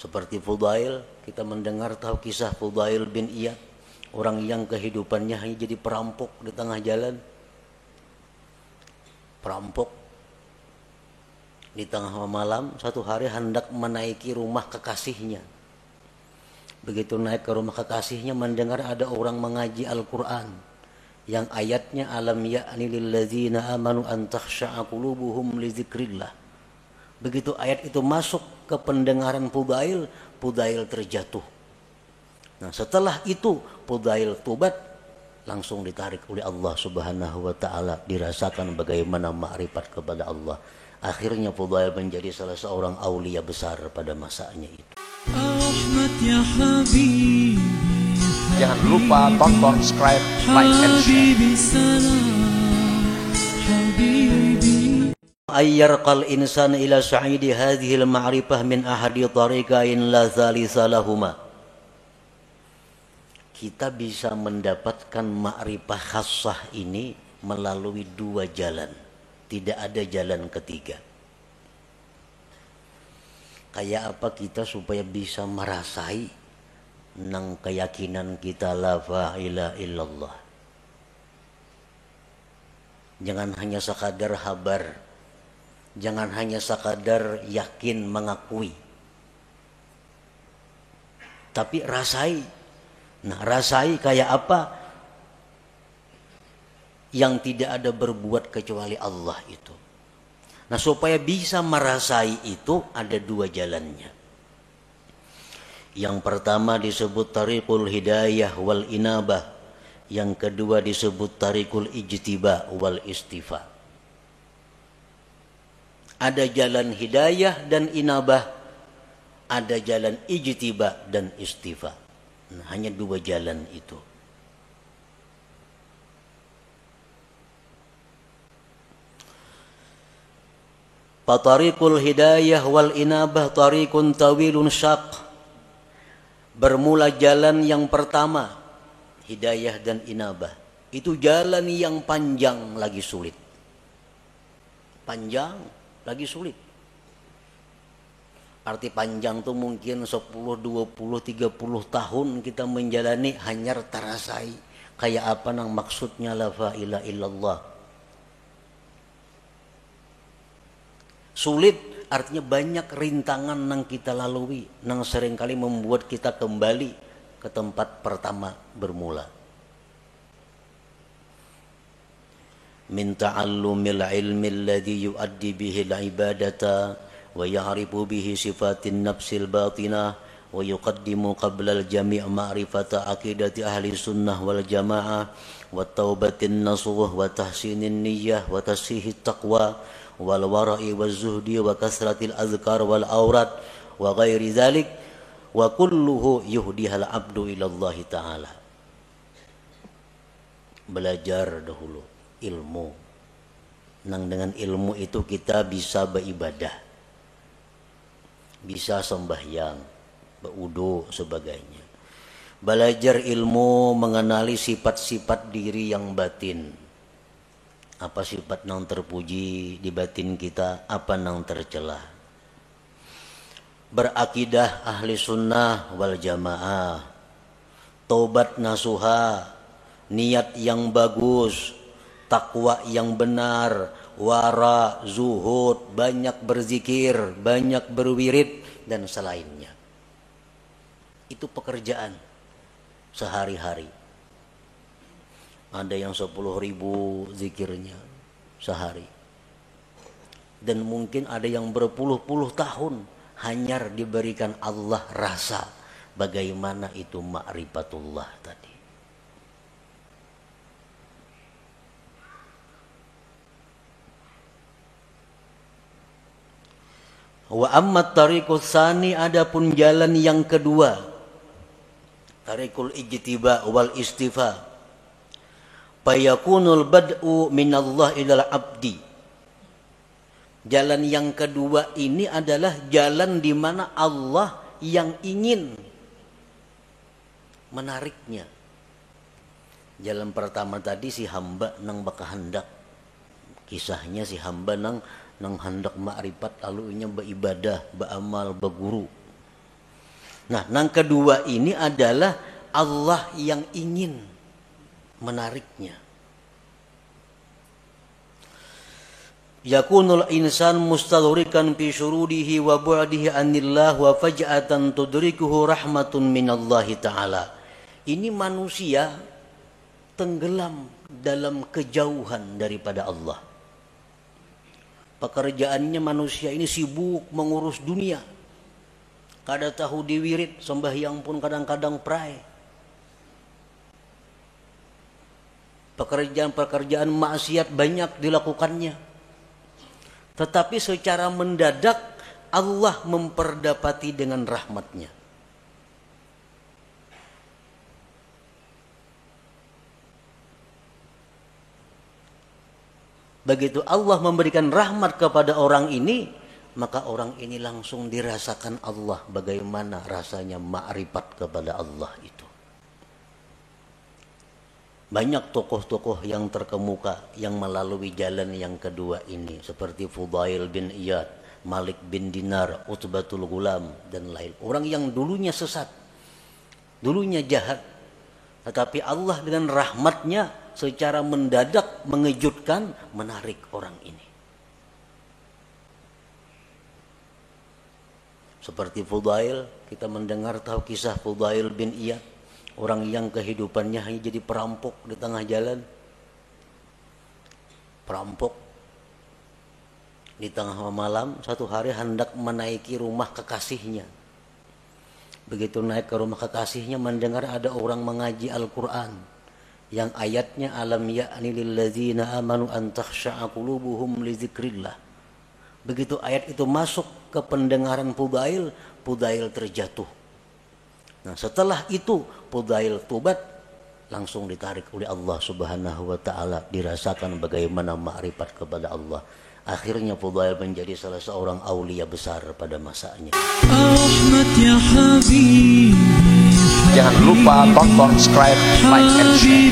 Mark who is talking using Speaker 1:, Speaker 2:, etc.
Speaker 1: Seperti Fudail, kita mendengar tahu kisah Fudail bin Iyad, orang yang kehidupannya hanya jadi perampok di tengah jalan. Perampok di tengah malam satu hari hendak menaiki rumah kekasihnya. Begitu naik ke rumah kekasihnya, mendengar ada orang mengaji Al-Quran yang ayatnya alam ya'ni lilladzina amanu an takhsha'a qulubuhum li dzikrillah. Begitu ayat itu masuk ke pendengaran Fudail, Fudail terjatuh. Nah, setelah itu Fudail tobat, langsung ditarik oleh Allah Subhanahu wa taala, dirasakan bagaimana ma'rifat kepada Allah. Akhirnya Fudail menjadi salah seorang aulia besar pada masanya itu.
Speaker 2: Jangan lupa tonton, subscribe, like, and share.
Speaker 1: Ayyarqal insan ila sa'idi hadhil ma'rifah min ahadi tariqain la thalitha lahuma. Kita bisa mendapatkan ma'rifah khassah ini melalui dua jalan. Tidak ada jalan ketiga. Kayak apa kita supaya bisa merasai nang keyakinan kita la ilaha illallah. Jangan hanya sekadar habar, jangan hanya sekadar yakin mengakui, tapi rasai. Nah, rasai kayak apa? Yang tidak ada berbuat kecuali Allah itu. Nah, supaya bisa merasai itu ada dua jalannya. Yang pertama disebut tariqul hidayah wal inabah. Yang kedua disebut tariqul ijtiba wal istifa. Ada jalan hidayah dan inabah, ada jalan ijtiba dan istifa. Nah, hanya dua jalan itu. Fatariqul hidayah wal inabah tariqun tawilun syaq. Bermula jalan yang pertama, hidayah dan inabah, itu jalan yang panjang lagi sulit. Panjang lagi sulit. Arti panjang tuh mungkin 10, 20, 30 tahun kita menjalani hanyar tarasai. Kayak apa nang maksudnya la ilaha illallah. Sulit artinya banyak rintangan nang kita lalui, nang seringkali membuat kita kembali ke tempat pertama bermula. Min ta'allumil ilmi alladhi yuaddi bihi al-ibadata wa ya'rifu bihi sifatin nafsil batinah wa yuqaddimu qabla al-jami' ma'rifata aqidati ahli sunnah wal jamaah wa taubatin nasuh wa tahsinin niyyah wa tasihit taqwa wal wara'i wal zuhdi wa kasratil azkar wal aurat wa ghairi dhalik wa kulluhu yuhdihal abdu ilallahi ta'ala. Belajar dahulu ilmu. Nang dengan ilmu itu kita bisa beribadah, bisa sembahyang, berwudu sebagainya. Belajar ilmu mengenali sifat-sifat diri yang batin. Apa sifat nang terpuji di batin kita, apa nang tercela. Berakidah ahli sunnah wal jamaah, taubat nasuha, niat yang bagus, takwa yang benar, wara, zuhud, banyak berzikir, banyak berwirid dan selainnya. Itu pekerjaan sehari-hari. Ada yang 10.000 zikirnya sehari. Dan mungkin ada yang berpuluh-puluh tahun hanyar diberikan Allah rasa bagaimana itu ma'rifatullah tadi. Wa amma tariqus tsani, adapun jalan yang kedua, tariqul ijtiba wal istifa. Fayakunul bad'u minallah ilal abdi. Jalan yang kedua ini adalah jalan di mana Allah yang ingin menariknya. Jalan pertama tadi si hamba nang baka hendak. Kisahnya si hamba nang hendak ma'rifat lalu inya beribadah, beramal, berguru. Nah, yang kedua ini adalah Allah yang ingin menariknya. Yakunul insan mustadhrikan fi syurudihi wa bu'dihi anillah wa faj'atan tudrikuhu rahmatun minallahi ta'ala. Ini manusia tenggelam dalam kejauhan daripada Allah. Pekerjaannya manusia ini sibuk mengurus dunia. Kada tahu diwirid, sembahyang pun kadang-kadang pray. Pekerjaan-pekerjaan maksiat banyak dilakukannya. Tetapi secara mendadak Allah memperdapati dengan rahmatnya. Begitu Allah memberikan rahmat kepada orang ini, maka orang ini langsung dirasakan Allah bagaimana rasanya ma'rifat kepada Allah itu. Banyak tokoh-tokoh yang terkemuka yang melalui jalan yang kedua ini, seperti Fudail bin Iyad, Malik bin Dinar, Utbatul Ghulam, dan lain. Orang yang dulunya sesat, dulunya jahat, tetapi Allah dengan rahmatnya secara mendadak mengejutkan, menarik orang ini. Seperti Fudail, kita mendengar tahu kisah Fudail bin Iyad, orang yang kehidupannya hanya jadi perampok di tengah jalan. Perampok di tengah malam, satu hari hendak menaiki rumah kekasihnya. Begitu naik ke rumah kekasihnya, mendengar ada orang mengaji Al-Quran yang ayatnya alam ya'ni lilladzina amanu an takhsha'a qulubuhum li dzikrillah. Begitu ayat itu masuk ke pendengaran Fudail, Fudail terjatuh. Nah, setelah itu Fudail tobat, langsung ditarik oleh Allah Subhanahu wa taala, dirasakan bagaimana makrifat kepada Allah. Akhirnya Fudail menjadi salah seorang aulia besar pada masanya.
Speaker 2: Jangan lupa tonton, subscribe, like, and share.